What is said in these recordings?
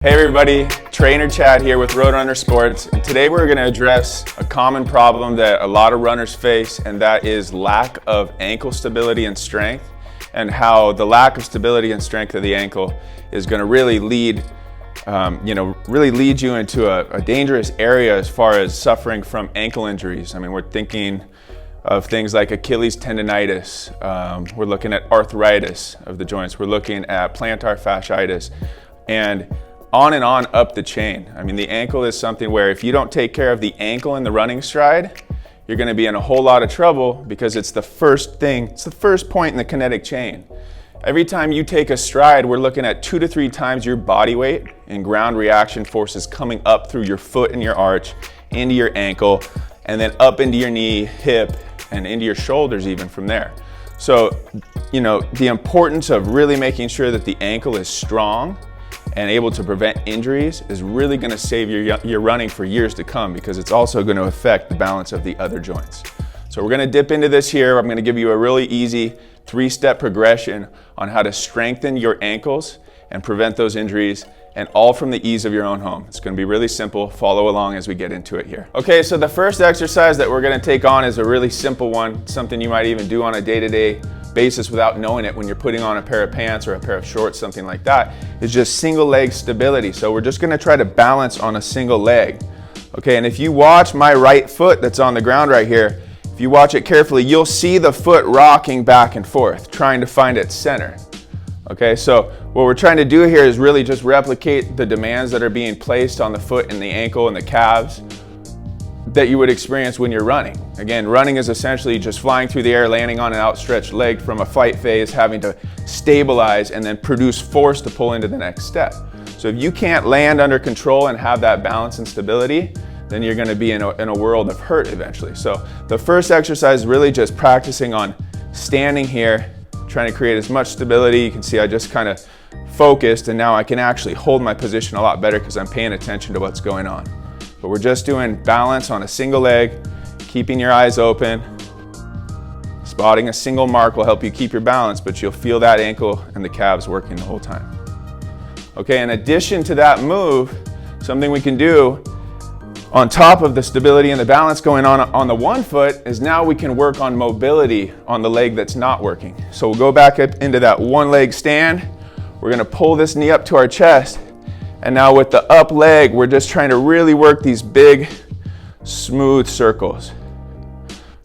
Hey everybody, Trainer Chad here with Roadrunner Sports, and today we're going to address a common problem that a lot of runners face, and that is lack of ankle stability and strength, and how the lack of stability and strength of the ankle is going to really lead you into a dangerous area as far as suffering from ankle injuries. I mean, we're thinking of things like Achilles tendonitis, we're looking at arthritis of the joints, we're looking at plantar fasciitis, and on up the chain. I mean, the ankle is something where if you don't take care of the ankle in the running stride, you're going to be in a whole lot of trouble because it's the first point in the kinetic chain. Every time you take a stride, we're looking at 2 to 3 times your body weight and ground reaction forces coming up through your foot and your arch, into your ankle, and then up into your knee, hip, and into your shoulders even from there. So, the importance of really making sure that the ankle is strong and able to prevent injuries is really going to save your running for years to come, because it's also going to affect the balance of the other joints. So we're going to dip into this here. I'm going to give you a really easy 3-step progression on how to strengthen your ankles and prevent those injuries, and all from the ease of your own home. It's going to be really simple. Follow along as we get into it here. Okay, so the first exercise that we're going to take on is a really simple one, something you might even do on a day-to-day basis without knowing it when you're putting on a pair of pants or a pair of shorts, something like that. Is just single leg stability. So we're just going to try to balance on a single leg. Okay, and if you watch my right foot that's on the ground right here, if you watch it carefully, you'll see the foot rocking back and forth, trying to find its center. Okay, so what we're trying to do here is really just replicate the demands that are being placed on the foot and the ankle and the calves that you would experience when you're running. Again, running is essentially just flying through the air, landing on an outstretched leg from a flight phase, having to stabilize and then produce force to pull into the next step. So if you can't land under control and have that balance and stability, then you're going to be in a world of hurt eventually. So the first exercise is really just practicing on standing here, trying to create as much stability. You can see I just kind of focused, and now I can actually hold my position a lot better because I'm paying attention to what's going on. But we're just doing balance on a single leg, keeping your eyes open. Spotting a single mark will help you keep your balance, but you'll feel that ankle and the calves working the whole time. Okay, in addition to that move, something we can do on top of the stability and the balance going on the one foot is now we can work on mobility on the leg that's not working. So we'll go back up into that one leg stand. We're going to pull this knee up to our chest. And now with the up leg, we're just trying to really work these big, smooth circles.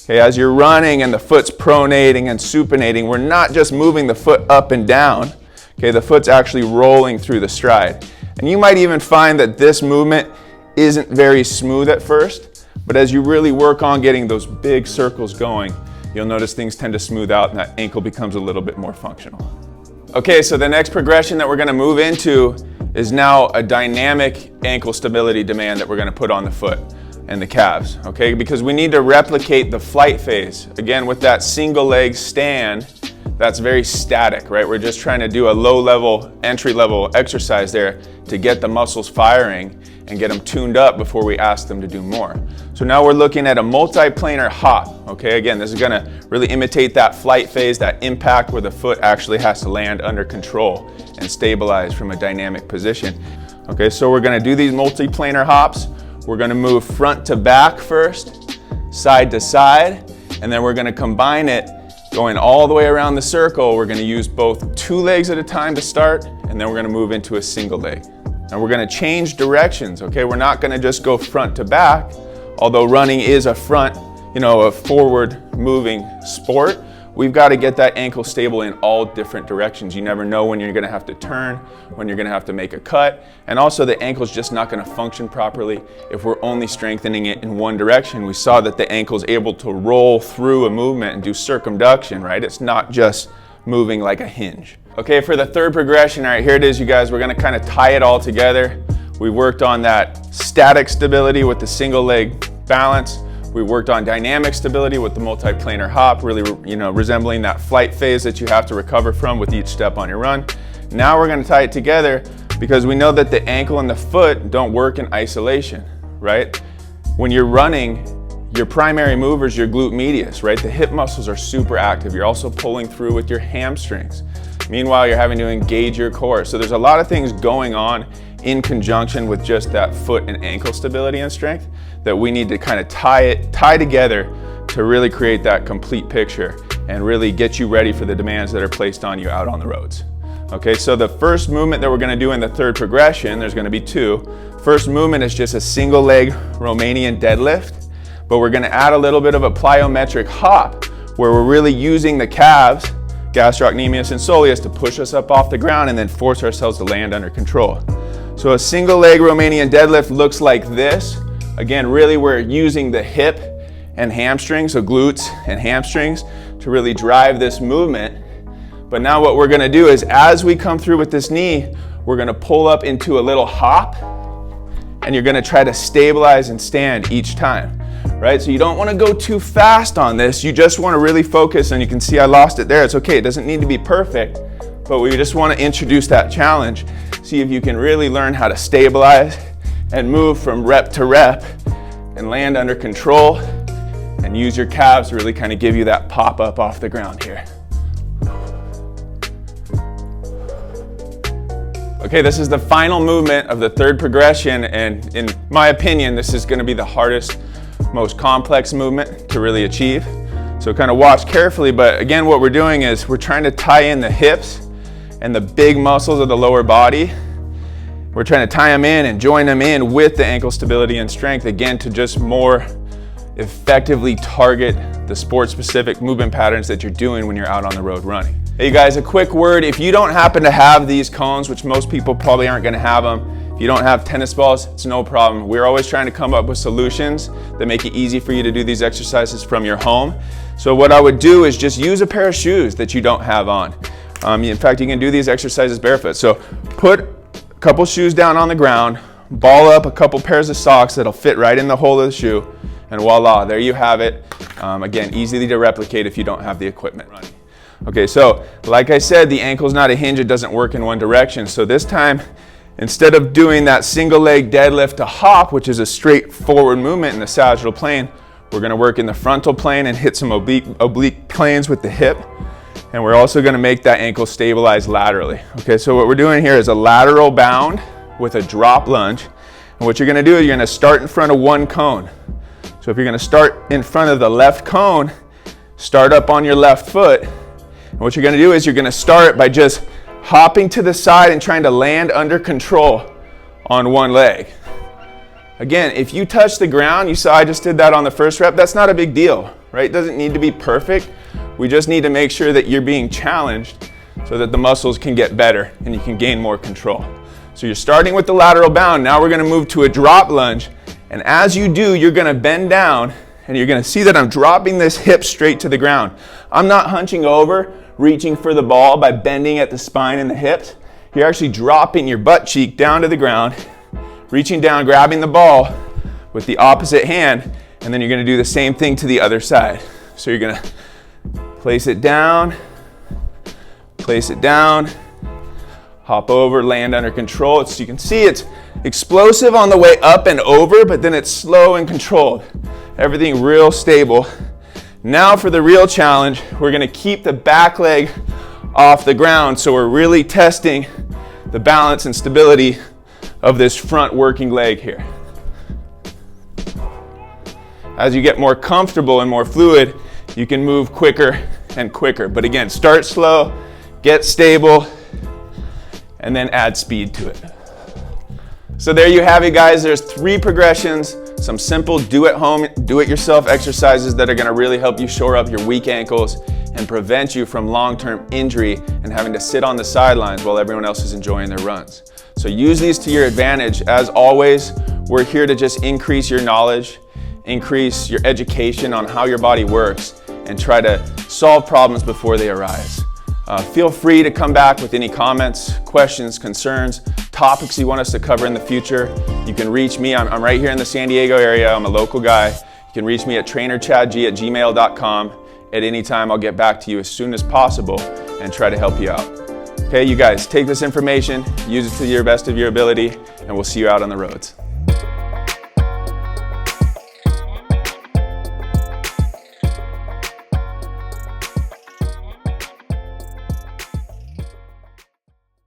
Okay, as you're running and the foot's pronating and supinating, we're not just moving the foot up and down. Okay, the foot's actually rolling through the stride. And you might even find that this movement isn't very smooth at first, but as you really work on getting those big circles going, you'll notice things tend to smooth out and that ankle becomes a little bit more functional. Okay, so the next progression that we're going to move into is now a dynamic ankle stability demand that we're going to put on the foot and the calves, okay? Because we need to replicate the flight phase. Again, with that single leg stand, that's very static, right? We're just trying to do a low-level, entry-level exercise there to get the muscles firing and get them tuned up before we ask them to do more. So now we're looking at a multiplanar hop, okay? Again, this is gonna really imitate that flight phase, that impact where the foot actually has to land under control and stabilize from a dynamic position. Okay, so we're gonna do these multiplanar hops. We're gonna move front to back first, side to side, and then we're gonna combine it going all the way around the circle. We're gonna use both 2 legs at a time to start, and then we're gonna move into a single leg. And we're gonna change directions, okay? We're not gonna just go front to back, although running is a forward moving sport. We've got to get that ankle stable in all different directions. You never know when you're gonna have to turn, when you're gonna have to make a cut, and also the ankle's just not gonna function properly if we're only strengthening it in one direction. We saw that the ankle's able to roll through a movement and do circumduction, right? It's not just moving like a hinge. Okay, for the third progression, all right, here it is, you guys. We're gonna kind of tie it all together. We worked on that static stability with the single leg balance. We worked on dynamic stability with the multiplanar hop, really, resembling that flight phase that you have to recover from with each step on your run. Now we're gonna tie it together because we know that the ankle and the foot don't work in isolation, right? When you're running, your primary mover is your glute medius, right? The hip muscles are super active. You're also pulling through with your hamstrings. Meanwhile, you're having to engage your core. So there's a lot of things going on in conjunction with just that foot and ankle stability and strength that we need to kind of tie together to really create that complete picture and really get you ready for the demands that are placed on you out on the roads. Okay, so the first movement that we're gonna do in the third progression, there's gonna be two. First movement is just a single leg Romanian deadlift, but we're gonna add a little bit of a plyometric hop where we're really using the calves, gastrocnemius and soleus, to push us up off the ground and then force ourselves to land under control. So a single leg Romanian deadlift looks like this. Again, really we're using the hip and hamstrings, so glutes and hamstrings, to really drive this movement. But now what we're gonna do is, as we come through with this knee, we're gonna pull up into a little hop, and you're gonna try to stabilize and stand each time, right? So you don't wanna go too fast on this, you just wanna really focus, and you can see I lost it there. It's okay, it doesn't need to be perfect, but we just wanna introduce that challenge. See if you can really learn how to stabilize and move from rep to rep and land under control and use your calves to really kind of give you that pop up off the ground here. Okay, this is the final movement of the third progression, and in my opinion, this is gonna be the hardest, most complex movement to really achieve. So kind of watch carefully, but again, what we're doing is we're trying to tie in the hips and the big muscles of the lower body. We're trying to tie them in and join them in with the ankle stability and strength, again, to just more effectively target the sport-specific movement patterns that you're doing when you're out on the road running. Hey guys, a quick word. If you don't happen to have these cones, which most people probably aren't gonna have them, if you don't have tennis balls, it's no problem. We're always trying to come up with solutions that make it easy for you to do these exercises from your home. So what I would do is just use a pair of shoes that you don't have on. In fact, you can do these exercises barefoot. So put a couple shoes down on the ground, ball up a couple pairs of socks that'll fit right in the hole of the shoe, and voila, there you have it. Again, easy to replicate if you don't have the equipment. Okay, so like I said, the ankle's not a hinge, it doesn't work in one direction. So this time, instead of doing that single leg deadlift to hop, which is a straightforward movement in the sagittal plane, we're gonna work in the frontal plane and hit some oblique planes with the hip. And we're also gonna make that ankle stabilize laterally. Okay, so what we're doing here is a lateral bound with a drop lunge. And what you're gonna do is you're gonna start in front of one cone. So if you're gonna start in front of the left cone, start up on your left foot. And what you're gonna do is you're gonna start by just hopping to the side and trying to land under control on one leg. Again, if you touch the ground, you saw I just did that on the first rep, that's not a big deal, right? It doesn't need to be perfect. We just need to make sure that you're being challenged so that the muscles can get better and you can gain more control. So you're starting with the lateral bound. Now we're gonna move to a drop lunge. And as you do, you're gonna bend down and you're gonna see that I'm dropping this hip straight to the ground. I'm not hunching over, reaching for the ball by bending at the spine and the hips. You're actually dropping your butt cheek down to the ground, reaching down, grabbing the ball with the opposite hand, and then you're gonna do the same thing to the other side. So you're gonna place it down, hop over, land under control. So you can see it's explosive on the way up and over, but then it's slow and controlled. Everything real stable. Now for the real challenge, we're gonna keep the back leg off the ground, so we're really testing the balance and stability of this front working leg here. As you get more comfortable and more fluid, you can move quicker and quicker. But again, start slow, get stable, and then add speed to it. So there you have it, guys. There's 3 progressions, some simple do-at-home, do-it-yourself exercises that are gonna really help you shore up your weak ankles and prevent you from long-term injury and having to sit on the sidelines while everyone else is enjoying their runs. So use these to your advantage. As always, we're here to just increase your knowledge, increase your education on how your body works, and try to solve problems before they arise. Feel free to come back with any comments, questions, concerns, topics you want us to cover in the future. You can reach me. I'm right here in the San Diego area. I'm a local guy. You can reach me at trainerchadg@gmail.com. At any time, I'll get back to you as soon as possible and try to help you out. Okay, you guys, take this information, use it to the best of your ability, and we'll see you out on the roads.